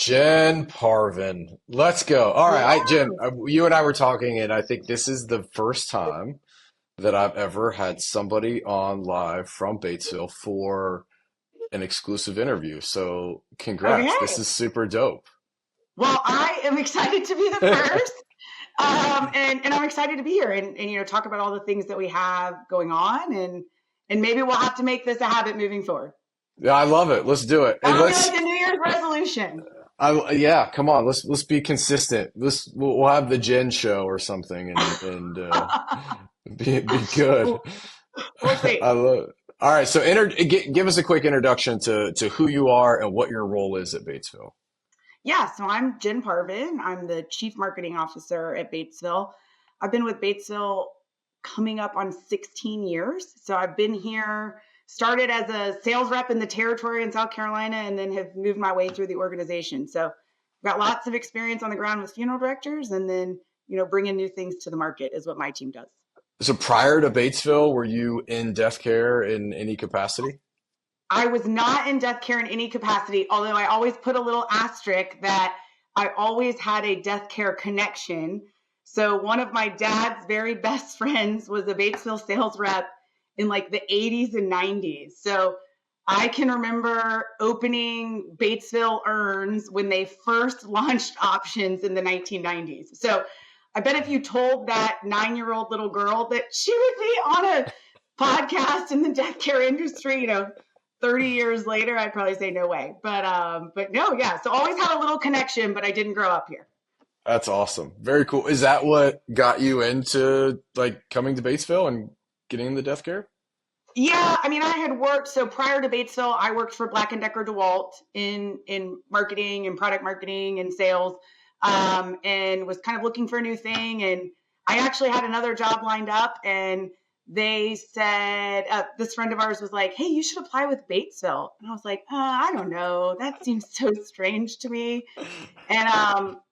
Jenn Parvin. Let's go. All right, Jen, Yes. you and I were talking, and I think this is the first time that I've ever had somebody on live from Batesville for an exclusive interview. So, congrats. This Okay. is super dope. Well, I am excited to be the first. And I'm excited to be here and talk about all the things that we have going on and maybe we'll have to make this a habit moving forward. Yeah, I love it. Let's do it. And That'll be like a New Year's resolution. yeah, come on. Let's be consistent. We'll have the Jen show or something, and be good. We'll see. I love it. All right, so give us a quick introduction to who you are and what your role is at Batesville. Yeah, so I'm Jenn Parvin. I'm the Chief Marketing Officer at Batesville. I've been with Batesville coming up on 16 years. So I've been here, started as a sales rep in the territory in South Carolina, and then have moved my way through the organization. So I've got lots of experience on the ground with funeral directors, and then, bringing new things to the market is what my team does. So prior to Batesville, were you in Deathcare in any capacity? I was not in Deathcare in any capacity, although I always put a little asterisk that I always had a Deathcare connection. So one of my dad's very best friends was a Batesville sales rep in like the 80s and 90s. So I can remember opening Batesville urns when they first launched options in the 1990s. So I bet if you told that 9-year-old little girl that she would be on a podcast in the death care industry, 30 years later, I'd probably say no way. But no, yeah. So always had a little connection, but I didn't grow up here. That's awesome. Very cool. Is that what got you into like coming to Batesville and getting into Deathcare? Yeah, I mean, I had worked. So prior to Batesville, I worked for Black and Decker DeWalt in marketing and product marketing and sales, and was kind of looking for a new thing. And I actually had another job lined up, and they said this friend of ours was like, "Hey, you should apply with Batesville." And I was like, "I don't know. That seems so strange to me." And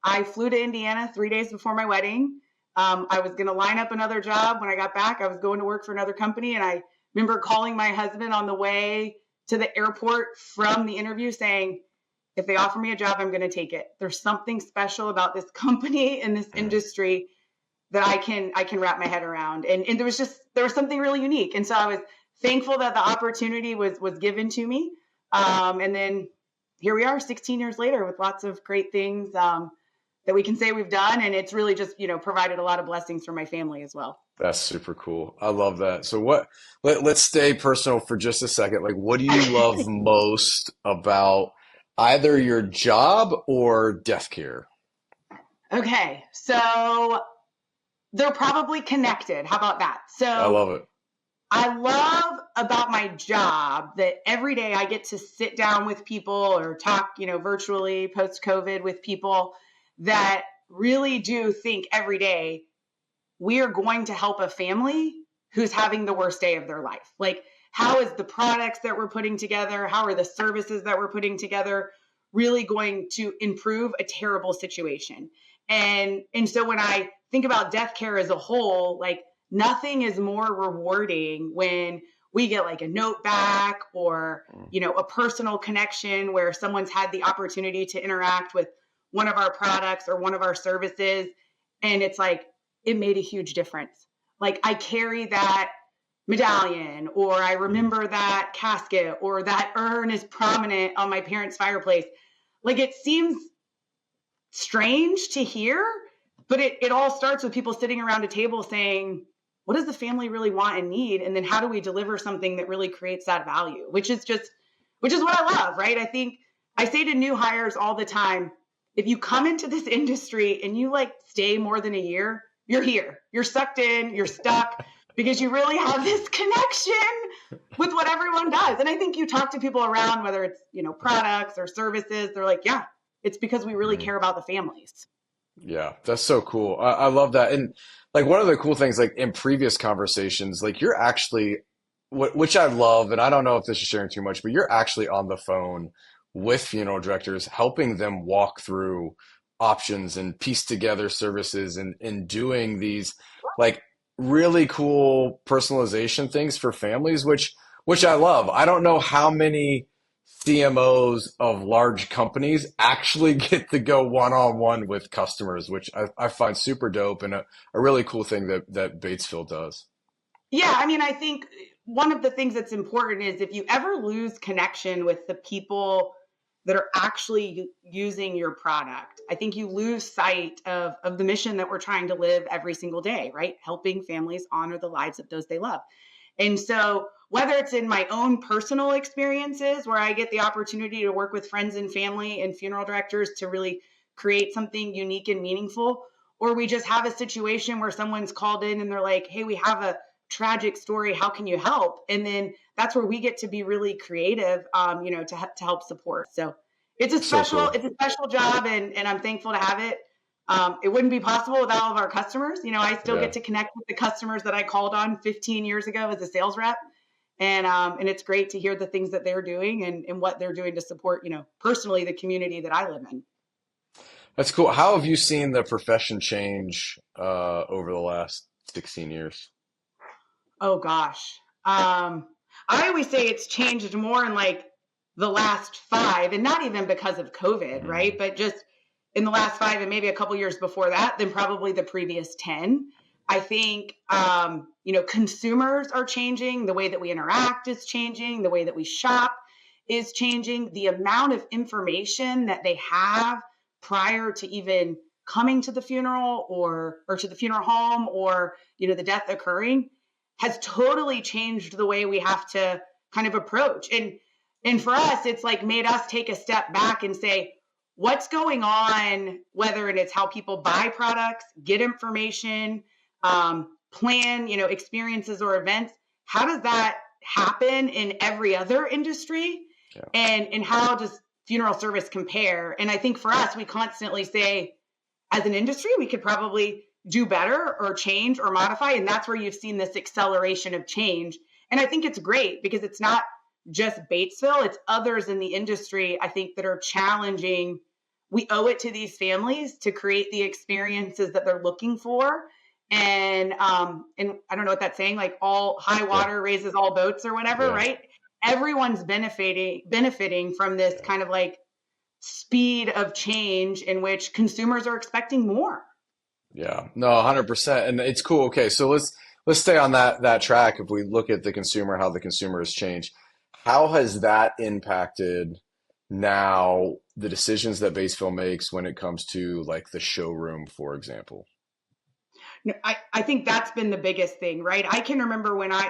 I flew to Indiana 3 days before my wedding. I was going to line up another job. When I got back, I was going to work for another company, and I remember calling my husband on the way to the airport from the interview saying, if they offer me a job, I'm going to take it. There's something special about this company and this industry that I can wrap my head around. And there was something really unique. And so I was thankful that the opportunity was given to me. And then here we are 16 years later with lots of great things that we can say we've done. And it's really just, provided a lot of blessings for my family as well. That's super cool. I love that. So let's stay personal for just a second. Like, what do you love most about either your job or death care? Okay. So they're probably connected. How about that? I So love it. I love about my job that every day I get to sit down with people or talk, virtually post COVID with people that really do think every day we are going to help a family who's having the worst day of their life. Like, how is the products that we're putting together? How are the services that we're putting together really going to improve a terrible situation? And so when I think about death care as a whole, like nothing is more rewarding when we get like a note back or, a personal connection where someone's had the opportunity to interact with one of our products or one of our services. And it's like, it made a huge difference. Like I carry that medallion, or I remember that casket, or that urn is prominent on my parents' fireplace. Like it seems strange to hear, but it all starts with people sitting around a table saying, what does the family really want and need? And then how do we deliver something that really creates that value, which is what I love, right? I think I say to new hires all the time, if you come into this industry and you like stay more than a year, you're here, you're sucked in, you're stuck because you really have this connection with what everyone does. And I think you talk to people around, whether it's, products or services, they're like, yeah, it's because we really care about the families. Yeah, that's so cool. I love that. And like one of the cool things, like in previous conversations, like you're actually, which I love, and I don't know if this is sharing too much, but you're actually on the phone with funeral directors, helping them walk through options and piece together services and doing these like really cool personalization things for families, which I love. I don't know how many CMOs of large companies actually get to go one-on-one with customers, which I find super dope and a really cool thing that Batesville does. Yeah, I mean, I think one of the things that's important is if you ever lose connection with the people that are actually using your product, I think you lose sight of the mission that we're trying to live every single day, right? Helping families honor the lives of those they love. And so, whether it's in my own personal experiences where I get the opportunity to work with friends and family and funeral directors to really create something unique and meaningful, or we just have a situation where someone's called in and they're like, hey, we have a tragic story. How can you help? And then that's where we get to be really creative, to help support. So So cool. it's a special job, and I'm thankful to have it. It wouldn't be possible without all of our customers. I still get Yeah. to connect with the customers that I called on 15 years ago as a sales rep. And it's great to hear the things that they're doing and what they're doing to support, personally the community that I live in. That's cool. How have you seen the profession change over the last 16 years? Oh gosh. I always say it's changed more in like the last 5, and not even because of COVID, right? Mhm. But just in the last 5 and maybe a couple years before that, than probably the previous 10. I think, consumers are changing. The way that we interact is changing. The way that we shop is changing. The amount of information that they have prior to even coming to the funeral or to the funeral home, or, the death occurring, has totally changed the way we have to kind of approach. And for us, it's like made us take a step back and say, what's going on, whether it's how people buy products, get information, plan, experiences or events. How does that happen in every other industry? Yeah. And how does funeral service compare? And I think for us, we constantly say, as an industry, we could probably do better or change or modify. And that's where you've seen this acceleration of change. And I think it's great because it's not just Batesville, it's others in the industry, I think, that are challenging. We owe it to these families to create the experiences that they're looking for. And I don't know what that's saying, like all high Yeah. water raises all boats or whatever, Yeah. right? Everyone's benefiting from this Yeah. kind of like speed of change in which consumers are expecting more. Yeah. No, 100%. And it's cool. Okay, so let's stay on that track. If we look at the consumer, how the consumer has changed, how has that impacted now the decisions that Batesville makes when it comes to like the showroom, for example? No, I think that's been the biggest thing, right? I can remember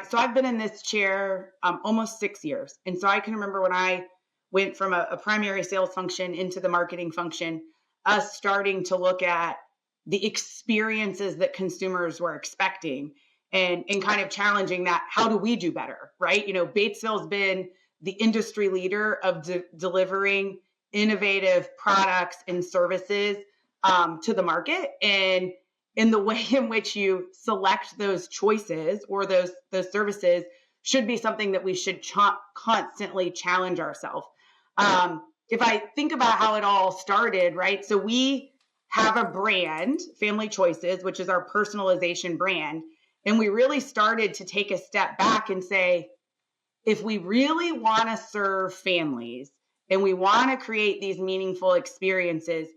so I've been in this chair almost 6 years. And so I can remember when I went from a primary sales function into the marketing function, us starting to look at the experiences that consumers were expecting, and kind of challenging that. How do we do better, right? Batesville's been the industry leader of delivering innovative products and services to the market. And in the way in which you select those choices or those services should be something that we should constantly challenge ourselves. If I think about how it all started, right? So we have a brand, Family Choices, which is our personalization brand. And we really started to take a step back and say, if we really want to serve families and we want to create these meaningful experiences,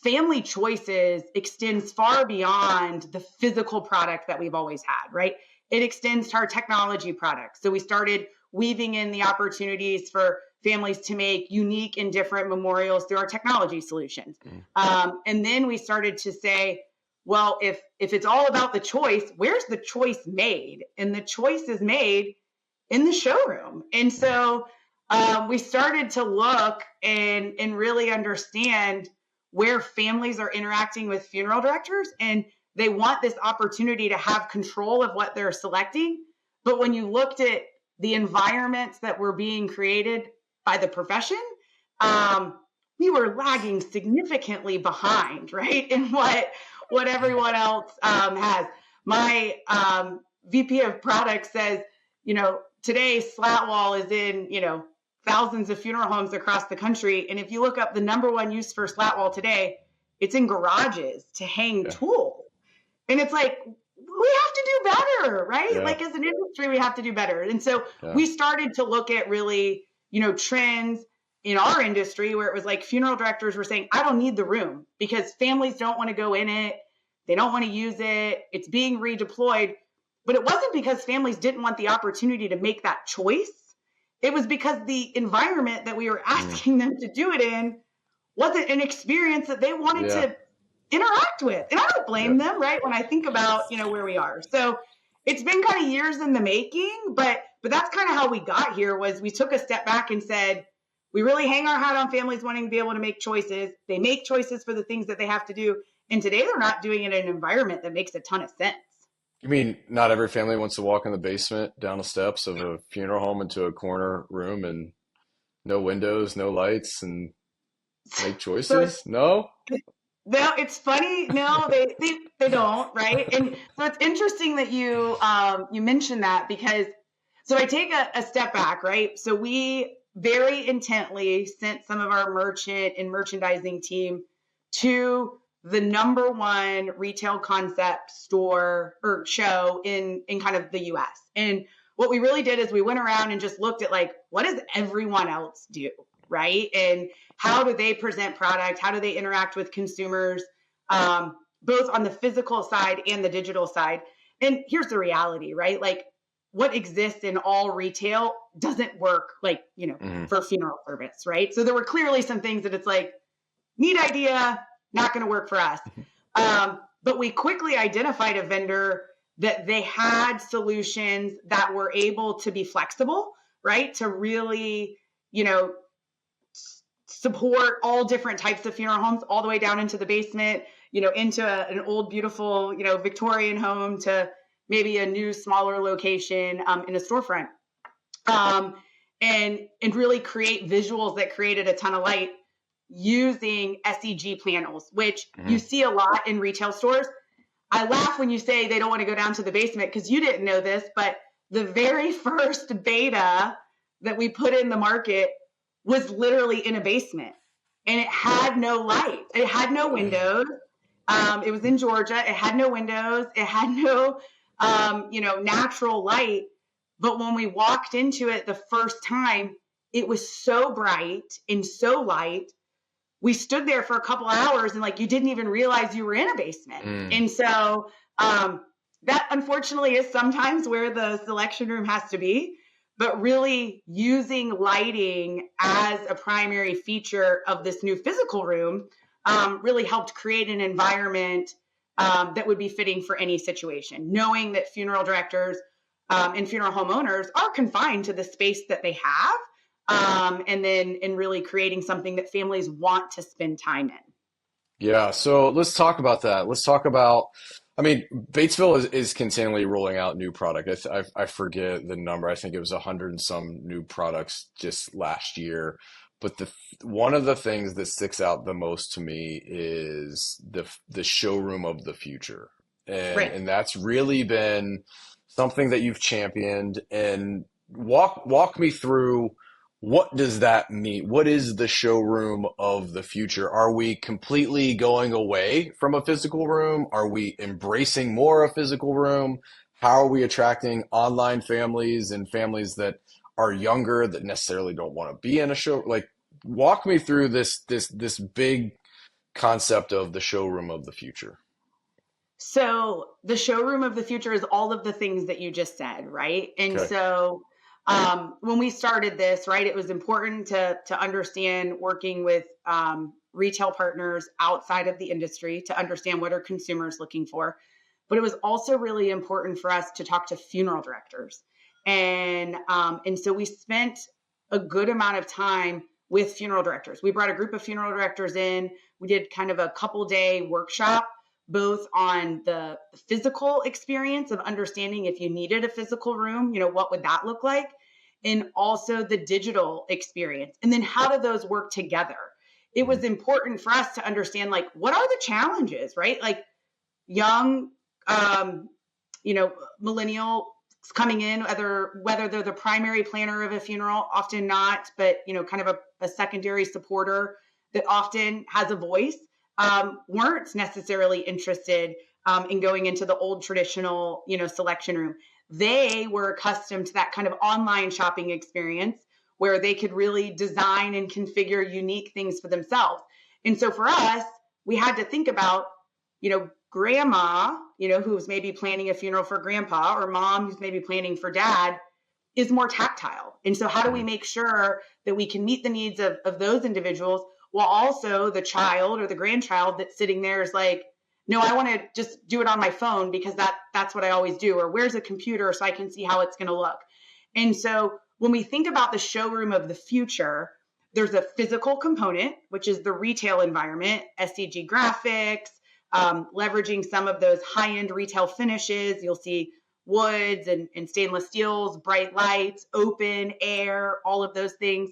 Family Choices extends far beyond the physical product that we've always had, right? It extends to our technology products. So we started weaving in the opportunities for families to make unique and different memorials through our technology solutions. Mm. And then we started to say, well, if it's all about the choice, where's the choice made? And the choice is made in the showroom. And so we started to look and really understand where families are interacting with funeral directors, and they want this opportunity to have control of what they're selecting. But when you looked at the environments that were being created by the profession, we were lagging significantly behind, right, in what everyone else has. My VP of product says, today slat wall is in, thousands of funeral homes across the country. And if you look up the number one use for slat wall today, it's in garages to hang Yeah. tools. And it's like, we have to do better, right? Yeah. Like as an industry, we have to do better. And so Yeah. we started to look at really trends in our industry where it was like funeral directors were saying, I don't need the room because families don't want to go in it. They don't want to use it. It's being redeployed. But it wasn't because families didn't want the opportunity to make that choice. It was because the environment that we were asking them to do it in wasn't an experience that they wanted Yeah. to interact with. And I don't Yeah. blame them, right? When I think about, where we are. So it's been kind of years in the making, but that's kind of how we got here. Was we took a step back and said, we really hang our hat on families wanting to be able to make choices. They make choices for the things that they have to do. And today they're not doing it in an environment that makes a ton of sense. You mean not every family wants to walk in the basement down the steps of a funeral home into a corner room and no windows, no lights, and make So choices? No? no, it's funny. No, they don't, right? And so it's interesting that you mentioned that, because so I take a step back, right? So we very intently sent some of our merchant and merchandising team to the number one retail concept store or show in kind of the US. And what we really did is we went around and just looked at, like, what does everyone else do, right? And how do they present product? How do they interact with consumers, both on the physical side and the digital side? And here's the reality, right? Like, what exists in all retail doesn't work, like, for funeral service, right? So there were clearly some things that it's like, neat idea, not going to work for us. But we quickly identified a vendor that they had solutions that were able to be flexible, right? To really, support all different types of funeral homes, all the way down into the basement, into an old, beautiful, Victorian home, to maybe a new, smaller location in a storefront. And really create visuals that created a ton of light using SEG panels, which you see a lot in retail stores. I laugh when you say they don't want to go down to the basement, because you didn't know this, but the very first beta that we put in the market was literally in a basement, and it had no light. It had no windows. It was in Georgia. It had no windows. It had no, natural light. But when we walked into it the first time, it was so bright and so light. We stood there for a couple hours and, like, you didn't even realize you were in a basement. And so that unfortunately is sometimes where the selection room has to be. But really using lighting as a primary feature of this new physical room really helped create an environment that would be fitting for any situation, knowing that funeral directors and funeral homeowners are confined to the space that they have, and then really creating something that families want to spend time in. Yeah, so let's talk about that. Let's talk about, I mean, Batesville is continually rolling out new product. I forget the number. I think it was 100 and some new products just last year. But one of the things that sticks out the most to me is the showroom of the future. Right. And that's really been something that you've championed. And walk me through, what does that mean? What is the showroom of the future? Are we completely going away from a physical room? Are we embracing more a physical room? How are we attracting online families and families that are younger that necessarily don't want to be in a show? Like, walk me through this big concept of the showroom of the future. So the showroom of the future is all of the things that you just said, right? And Okay. so when we started this, right, it was important to understand working with retail partners outside of the industry to understand what are consumers looking for. But it was also really important for us to talk to funeral directors. And so we spent a good amount of time with funeral directors. We brought a group of funeral directors in. We did kind of a couple-day workshop, both on the physical experience of understanding if you needed a physical room, what would that look like? And also the digital experience. And then how do those work together? It was important for us to understand, like, what are the challenges, right? Like, young, millennial coming in, whether they're the primary planner of a funeral, often not, but, kind of a secondary supporter that often has a voice, weren't necessarily interested in going into the old traditional, selection room. They were accustomed to that kind of online shopping experience where they could really design and configure unique things for themselves. And so for us, we had to think about, grandma, who's maybe planning a funeral for grandpa, or mom who's maybe planning for dad, is more tactile. And so how do we make sure that we can meet the needs of those individuals, while also the child or the grandchild that's sitting there is like, no, I want to just do it on my phone because that's what I always do. Or where's a computer so I can see how it's going to look. And so when we think about the showroom of the future, there's a physical component, which is the retail environment, SCG graphics, leveraging some of those high-end retail finishes. You'll see woods and stainless steels, bright lights, open air, all of those things.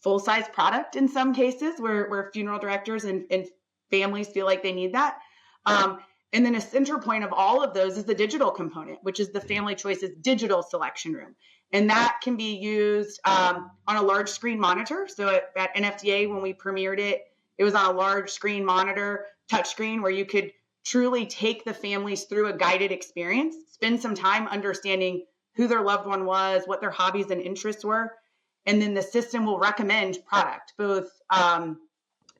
Full-size product in some cases where funeral directors and families feel like they need that. And then a center point of all of those is the digital component, which is the Family Choices digital selection room. And that can be used on a large screen monitor. So at NFDA, when we premiered it, it was on a large screen monitor, touchscreen, where you could truly take the families through a guided experience, spend some time understanding who their loved one was, what their hobbies and interests were. And then the system will recommend product, both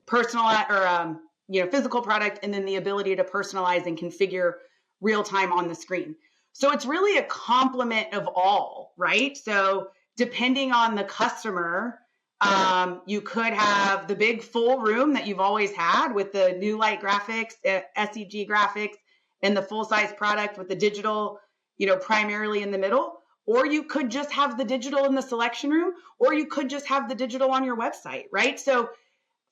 personal or physical product, and then the ability to personalize and configure real time on the screen. So it's really a complement of all, right? So depending on the customer, you could have the big full room that you've always had with the new light graphics, SEG graphics, and the full size product with the digital, primarily in the middle. Or you could just have the digital in the selection room, or you could just have the digital on your website, right? So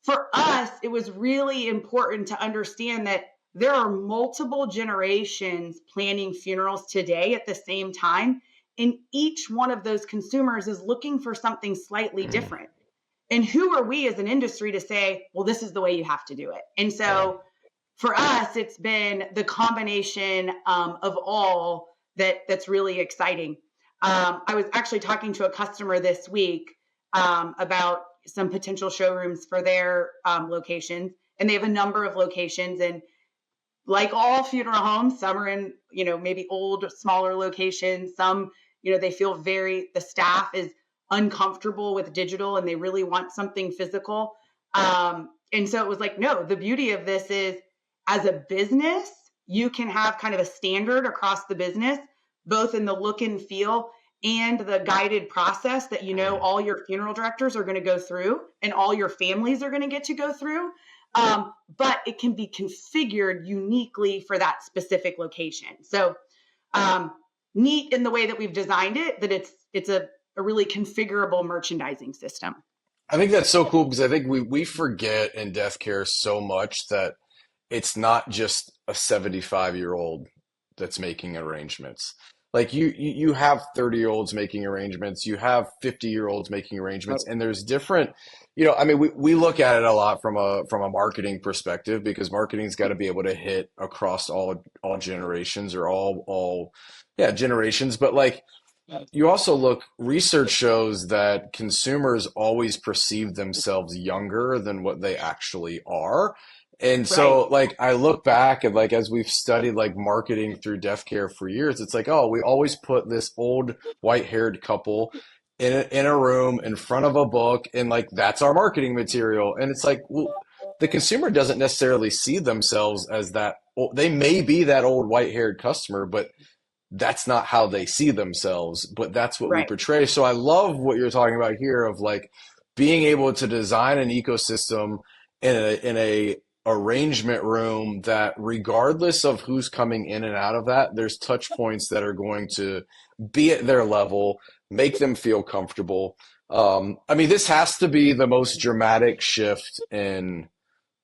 for us, it was really important to understand that there are multiple generations planning funerals today at the same time. And each one of those consumers is looking for something slightly different. And who are we as an industry to say, well, this is the way you have to do it? And so for us, it's been the combination of all that's really exciting. I was actually talking to a customer this week about some potential showrooms for their locations, and they have a number of locations. And like all funeral homes, some are in, maybe old, smaller locations. Some, they feel the staff is uncomfortable with digital and they really want something physical. And so it was like, no, the beauty of this is as a business, you can have kind of a standard across the business, both in the look and feel and the guided process that, all your funeral directors are going to go through and all your families are going to get to go through. But it can be configured uniquely for that specific location. So neat in the way that we've designed it, that it's a really configurable merchandising system. I think that's so cool because I think we forget in death care so much that it's not just a 75-year-old that's making arrangements. Like you have 30-year-olds making arrangements, you have 50-year-olds making arrangements, and there's different, we look at it a lot from a marketing perspective because marketing's got to be able to hit across all generations or all generations. But like you also research shows that consumers always perceive themselves younger than what they actually are. And so like I look back and like as we've studied like marketing through death care for years, it's like, oh, we always put this old white-haired couple in a room in front of a book and like that's our marketing material. And it's like, well, the consumer doesn't necessarily see themselves as that. They may be that old white-haired customer, but that's not how they see themselves, but that's what we portray. So I love what you're talking about here of like being able to design an ecosystem in a arrangement room that regardless of who's coming in and out of that, there's touch points that are going to be at their level, make them feel comfortable. This has to be the most dramatic shift in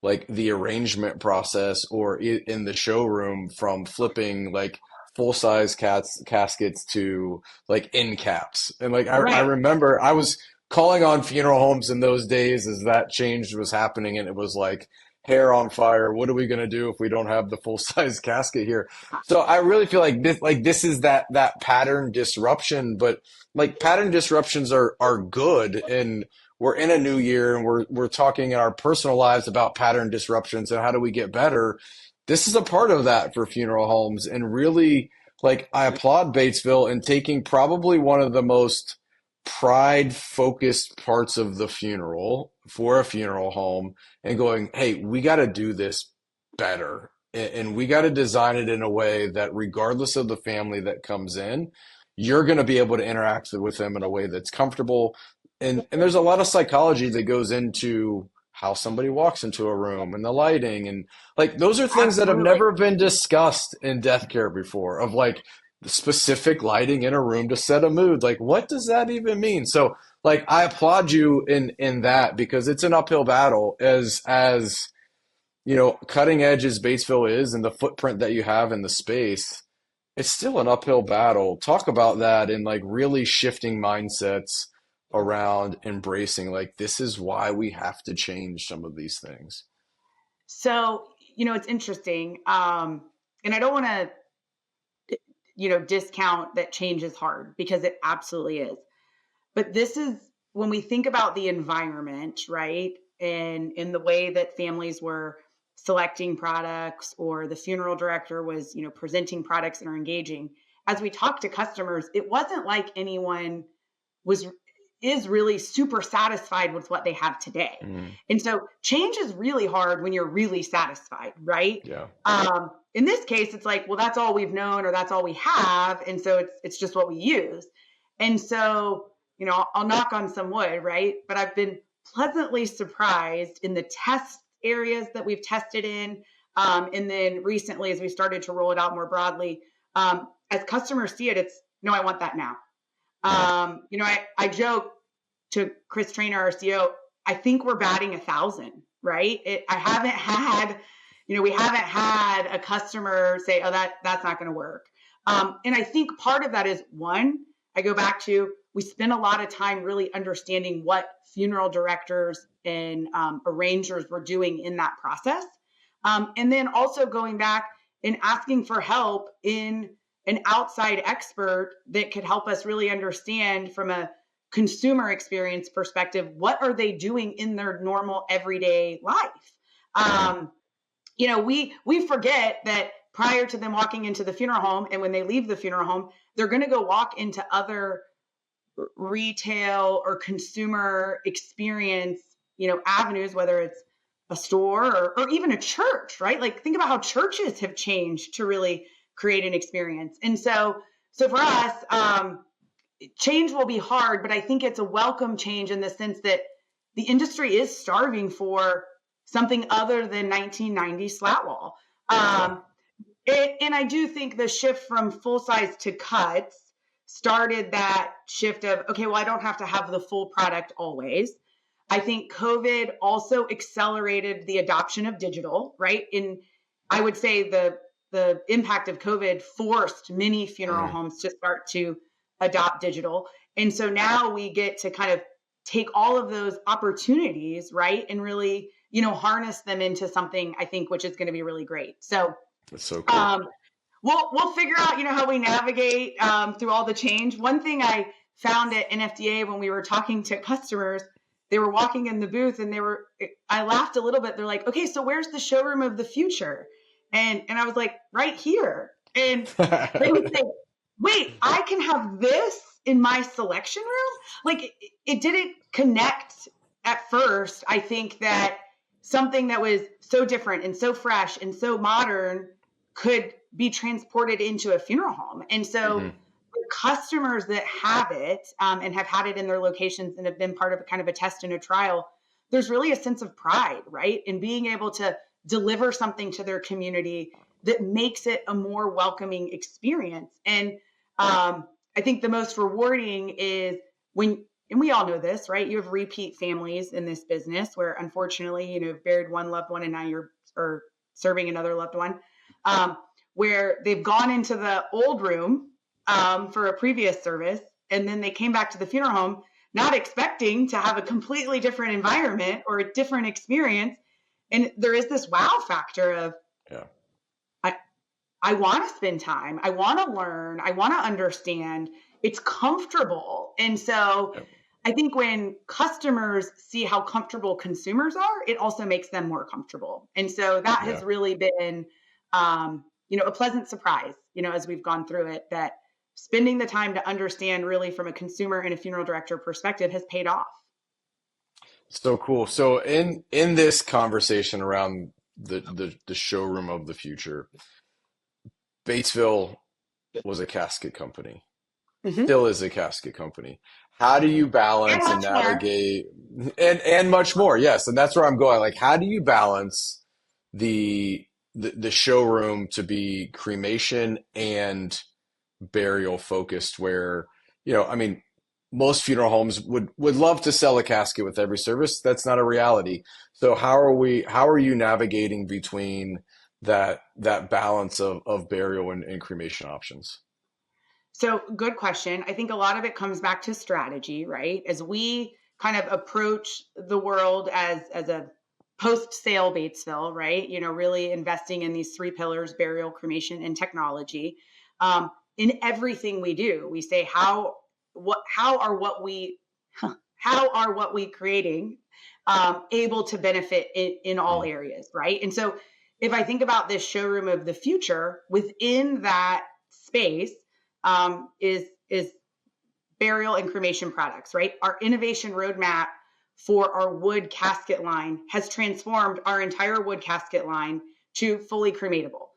like the arrangement process or in the showroom from flipping like full-size caskets to like end caps. And like I remember I was calling on funeral homes in those days as that change was happening and it was like hair on fire. What are we going to do if we don't have the full-size casket here? So I really feel like this is that pattern disruption, but like pattern disruptions are good, and we're in a new year and we're talking in our personal lives about pattern disruptions and how do we get better. This is a part of that for funeral homes, and really like I applaud Batesville in taking probably one of the most pride focused parts of the funeral for a funeral home and going, hey, we got to do this better. And we got to design it in a way that regardless of the family that comes in, you're going to be able to interact with them in a way that's comfortable. And there's a lot of psychology that goes into how somebody walks into a room and the lighting and like those are things that have Absolutely. never been discussed in death care before of like the specific lighting in a room to set a mood. Like, what does that even mean? So, like, I applaud you in that because it's an uphill battle as you know, cutting edge as Batesville is and the footprint that you have in the space. It's still an uphill battle. Talk about that and like really shifting mindsets around embracing like this is why we have to change some of these things. So, it's interesting. And I don't want to, discount that change is hard because it absolutely is. But this is when we think about the environment, right? And in the way that families were selecting products or the funeral director was, presenting products and are engaging. As we talk to customers, it wasn't like anyone was is really super satisfied with what they have today. Mm, And so change is really hard when you're really satisfied, right? yeah. In this case, it's like, well, that's all we've known or that's all we have. And so it's just what we use. And so, I'll knock on some wood, right? But I've been pleasantly surprised in the test areas that we've tested in. And then recently, as we started to roll it out more broadly, as customers see it, it's, no, I want that now. Yeah. I joke to Chris Trainer, our CEO, I think we're batting 1,000, right? I haven't had, we haven't had a customer say, oh, that's not going to work. And I think part of that is one, I go back to, we spend a lot of time really understanding what funeral directors and arrangers were doing in that process. And then also going back and asking for help in an outside expert that could help us really understand from a consumer experience perspective, what are they doing in their normal everyday life? Mm, We forget that prior to them walking into the funeral home and when they leave the funeral home, they're going to go walk into other retail or consumer experience, avenues, whether it's a store or even a church, right? Like think about how churches have changed to really create an experience. And so for us, change will be hard, but I think it's a welcome change in the sense that the industry is starving for something other than 1990s slat wall. yeah. And I do think the shift from full size to cuts started that shift of, okay, well, I don't have to have the full product always. I think COVID also accelerated the adoption of digital, right? And I would say the impact of COVID forced many funeral Mm, homes to start to adopt digital. And so now we get to kind of take all of those opportunities, right? And really, harness them into something I think, which is going to be really great. So, that's so cool. um, we'll figure out, how we navigate through all the change. One thing I found at NFDA when we were talking to customers, they were walking in the booth and I laughed a little bit. They're like, okay, so where's the showroom of the future? And I was like, right here. And they would say, wait, I can have this in my selection room? Like it didn't connect at first. I think that something that was so different and so fresh and so modern could be transported into a funeral home. And so Hmm. the customers that have it and have had it in their locations and have been part of a kind of a test and a trial, there's really a sense of pride, right? In being able to deliver something to their community that makes it a more welcoming experience. And I think the most rewarding is when, and we all know this, right? You have repeat families in this business where unfortunately, buried one loved one and now you're or serving another loved one, where they've gone into the old room for a previous service and then they came back to the funeral home not expecting to have a completely different environment or a different experience. And there is this wow factor of, Yeah. I, I want to spend time. I want to learn. I want to understand. It's comfortable. And so Yep. I think when customers see how comfortable consumers are, it also makes them more comfortable. And so that has Yeah. really been, a pleasant surprise, as we've gone through it, that spending the time to understand really from a consumer and a funeral director perspective has paid off. So cool. So in this conversation around the showroom of the future, Batesville was a casket company, Mm-hmm. still is a casket company. How do you And balance and much more. navigate and much more? Yes, and that's where I'm going. Like, how do you balance the the showroom to be cremation and burial focused where, I mean, most funeral homes would love to sell a casket with every service. That's not a reality. So how are you navigating between that balance of burial and cremation options? So, good question. I think a lot of it comes back to strategy, right? As we kind of approach the world as a post-sale Batesville, right? Really investing in these three pillars: burial, cremation, and technology. Um, in everything we do, we say how are what we how are what we creating able to benefit in all Mm, areas, right? And so, if I think about this showroom of the future, within that space is burial and cremation products, right? Our innovation roadmap for our wood casket line has transformed our entire wood casket line to fully crematable.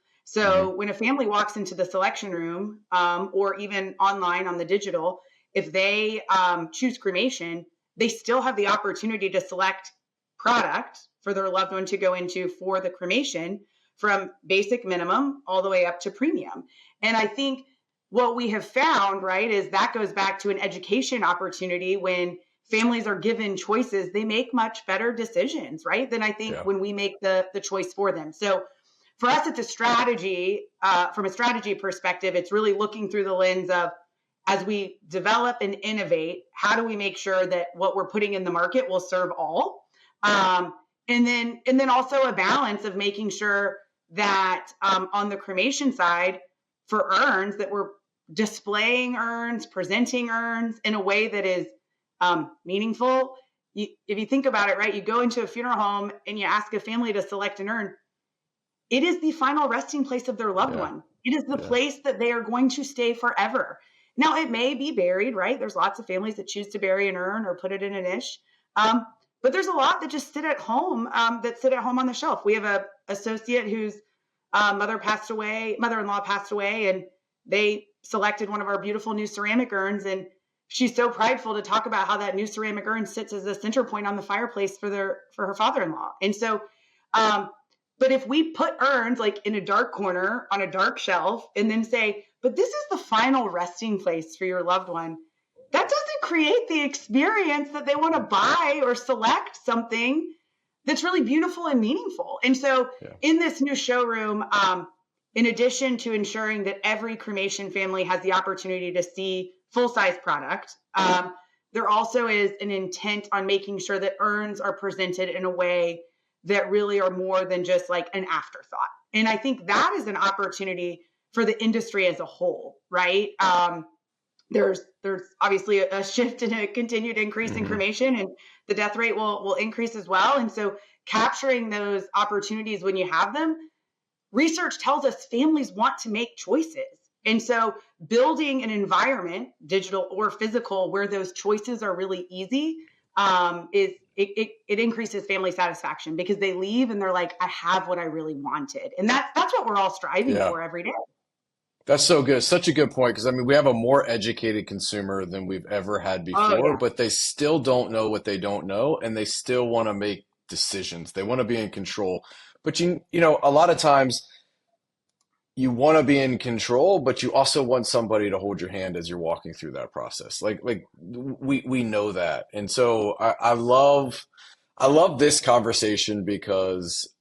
mhm. So when a family walks into the selection room, or even online on the digital, if they choose cremation, they still have the opportunity to select product for their loved one to go into for the cremation, from basic minimum all the way up to premium. And I think what we have found, right, is that goes back to an education opportunity. When families are given choices, they make much better decisions, right, than I think Yeah. when we make the choice for them. So for us, it's a strategy. From a strategy perspective, it's really looking through the lens of, as we develop and innovate, how do we make sure that what we're putting in the market will serve all? Um, and then also a balance of making sure that on the cremation side, for urns, that we're displaying urns, presenting urns in a way that is meaningful. If you think about it, right, you go into a funeral home and you ask a family to select an urn, it is the final resting place of their loved Yeah. one. It is the Yeah. place that they are going to stay forever. Now, it may be buried, right? There's lots of families that choose to bury an urn or put it in a niche. Um, but there's a lot that just sit at home, that sit at home on the shelf. We have a associate whose mother-in-law passed away, and they selected one of our beautiful new ceramic urns. And she's so prideful to talk about how that new ceramic urn sits as a center point on the fireplace for her father-in-law. And so, um, but if we put urns like in a dark corner on a dark shelf and then say, but this is the final resting place for your loved one, that doesn't create the experience that they want to buy or select something that's really beautiful and meaningful. And so Yeah. in this new showroom, in addition to ensuring that every cremation family has the opportunity to see full size product, there also is an intent on making sure that urns are presented in a way that really are more than just like an afterthought. And I think that is an opportunity for the industry as a whole, right? There's obviously a shift and a continued increase in Hmm. cremation, and the death rate will increase as well. And so capturing those opportunities when you have them, research tells us families want to make choices. And so building an environment, digital or physical, where those choices are really easy, is it increases family satisfaction, because they leave and they're like, I have what I really wanted. And that's what we're all striving Yeah. for every day. That's so good. Such a good point. Because I mean, we have a more educated consumer than we've ever had Oh before, yeah. but they still don't know what they don't know, and they still want to make decisions. They want to be in control. But a lot of times you want to be in control, but you also want somebody to hold your hand as you're walking through that process. Like we know that. And so I love this conversation because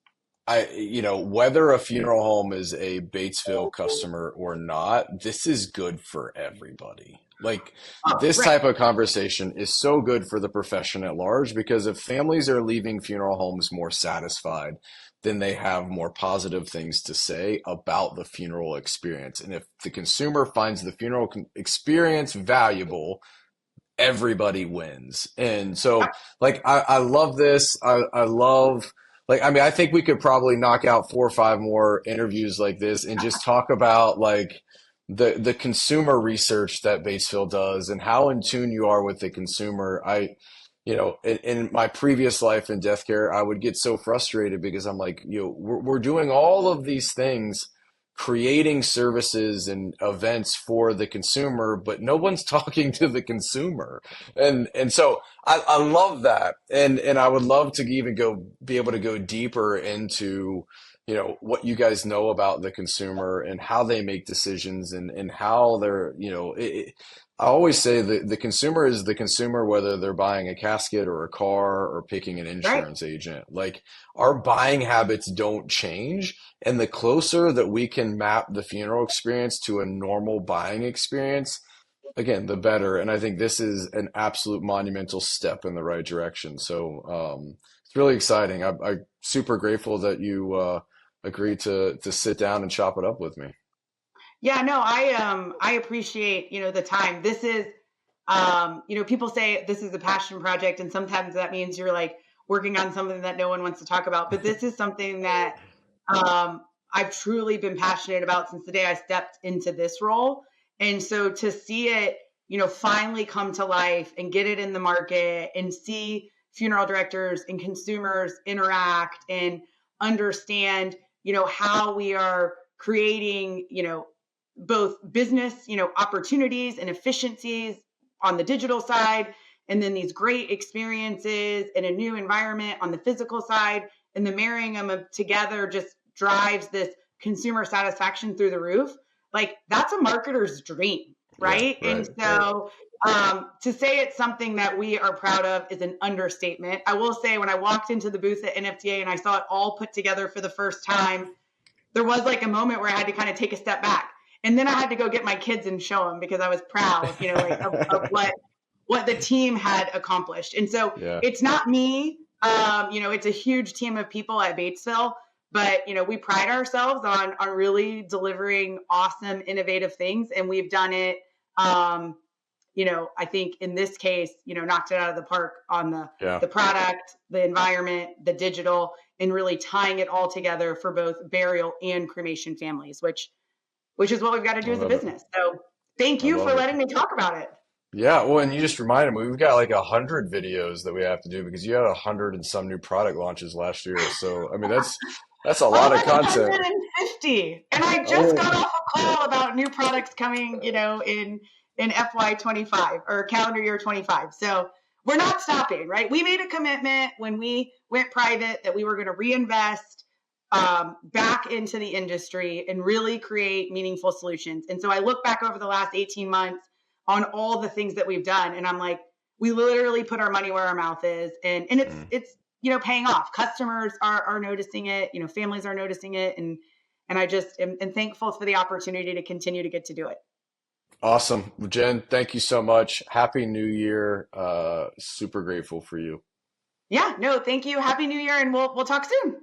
whether a funeral home is a Batesville customer or not, this is good for everybody. Like Oh, this right. type of conversation is so good for the profession at large because if families are leaving funeral homes more satisfied, then they have more positive things to say about the funeral experience. And if the consumer finds the funeral experience valuable, everybody wins. And so, like, I love this. I love, like, I mean, I think we could probably knock out 4 or 5 more interviews like this and just talk about, like, the consumer research that Batesville does and how in tune you are with the consumer. In my previous life in Deathcare, I would get so frustrated because I'm like, we're doing all of these things, creating services and events for the consumer, but no one's talking to the consumer. And so I love that. And I would love to even be able to go deeper into, what you guys know about the consumer and how they make decisions and how they're, I always say the consumer is the consumer, whether they're buying a casket or a car or picking an Right. insurance agent. Like our buying habits don't change. And the closer that we can map the funeral experience to a normal buying experience, again, the better. And I think this is an absolute monumental step in the right direction. So it's really exciting. I'm super grateful that you agreed to sit down and chop it up with me. Yeah, no, I appreciate, the time. This is people say this is a passion project, and sometimes that means you're like working on something that no one wants to talk about. But this is something that I've truly been passionate about since the day I stepped into this role. And so to see it, finally come to life and get it in the market and see funeral directors and consumers interact and understand, how we are creating, both business, opportunities and efficiencies on the digital side, and then these great experiences in a new environment on the physical side, and the marrying them together just drives this consumer satisfaction through the roof. Like that's a marketer's dream, Yeah, right? And right, right. so to say it's something that we are proud of is an understatement. I will say when I walked into the booth at NFTA and I saw it all put together for the first time, there was like a moment where I had to kind of take a step back. And then I had to go get my kids and show them because I was proud, like of what the team had accomplished. And so Yeah. it's not me. It's a huge team of people at Batesville, but we pride ourselves on really delivering awesome, innovative things, and we've done it. I think in this case, knocked it out of the park on Yeah. the product, the environment, the digital, and really tying it all together for both burial and cremation families, which is what we've got to I do as a love it. business. So thank I you for love it. letting me talk about it. Yeah, well, and you just reminded me, we've got like 100 videos that we have to do because you had 100 and some new product launches last year. So, I mean, that's a lot of Almost content. 150. And I just got Oh, off a call about new products coming, in FY25 or calendar year 25. So we're not stopping, right? We made a commitment when we went private that we were going to reinvest back into the industry and really create meaningful solutions. And so I look back over the last 18 months on all the things that we've done, and I'm like, we literally put our money where our mouth is, and mm, it's paying off. Customers are noticing it, families are noticing it, and I just am thankful for the opportunity to continue to get to do it. awesome. Well, Jen, thank you so much. Happy New Year. Super grateful for you. Yeah, no, thank you. Happy New Year, and we'll talk soon.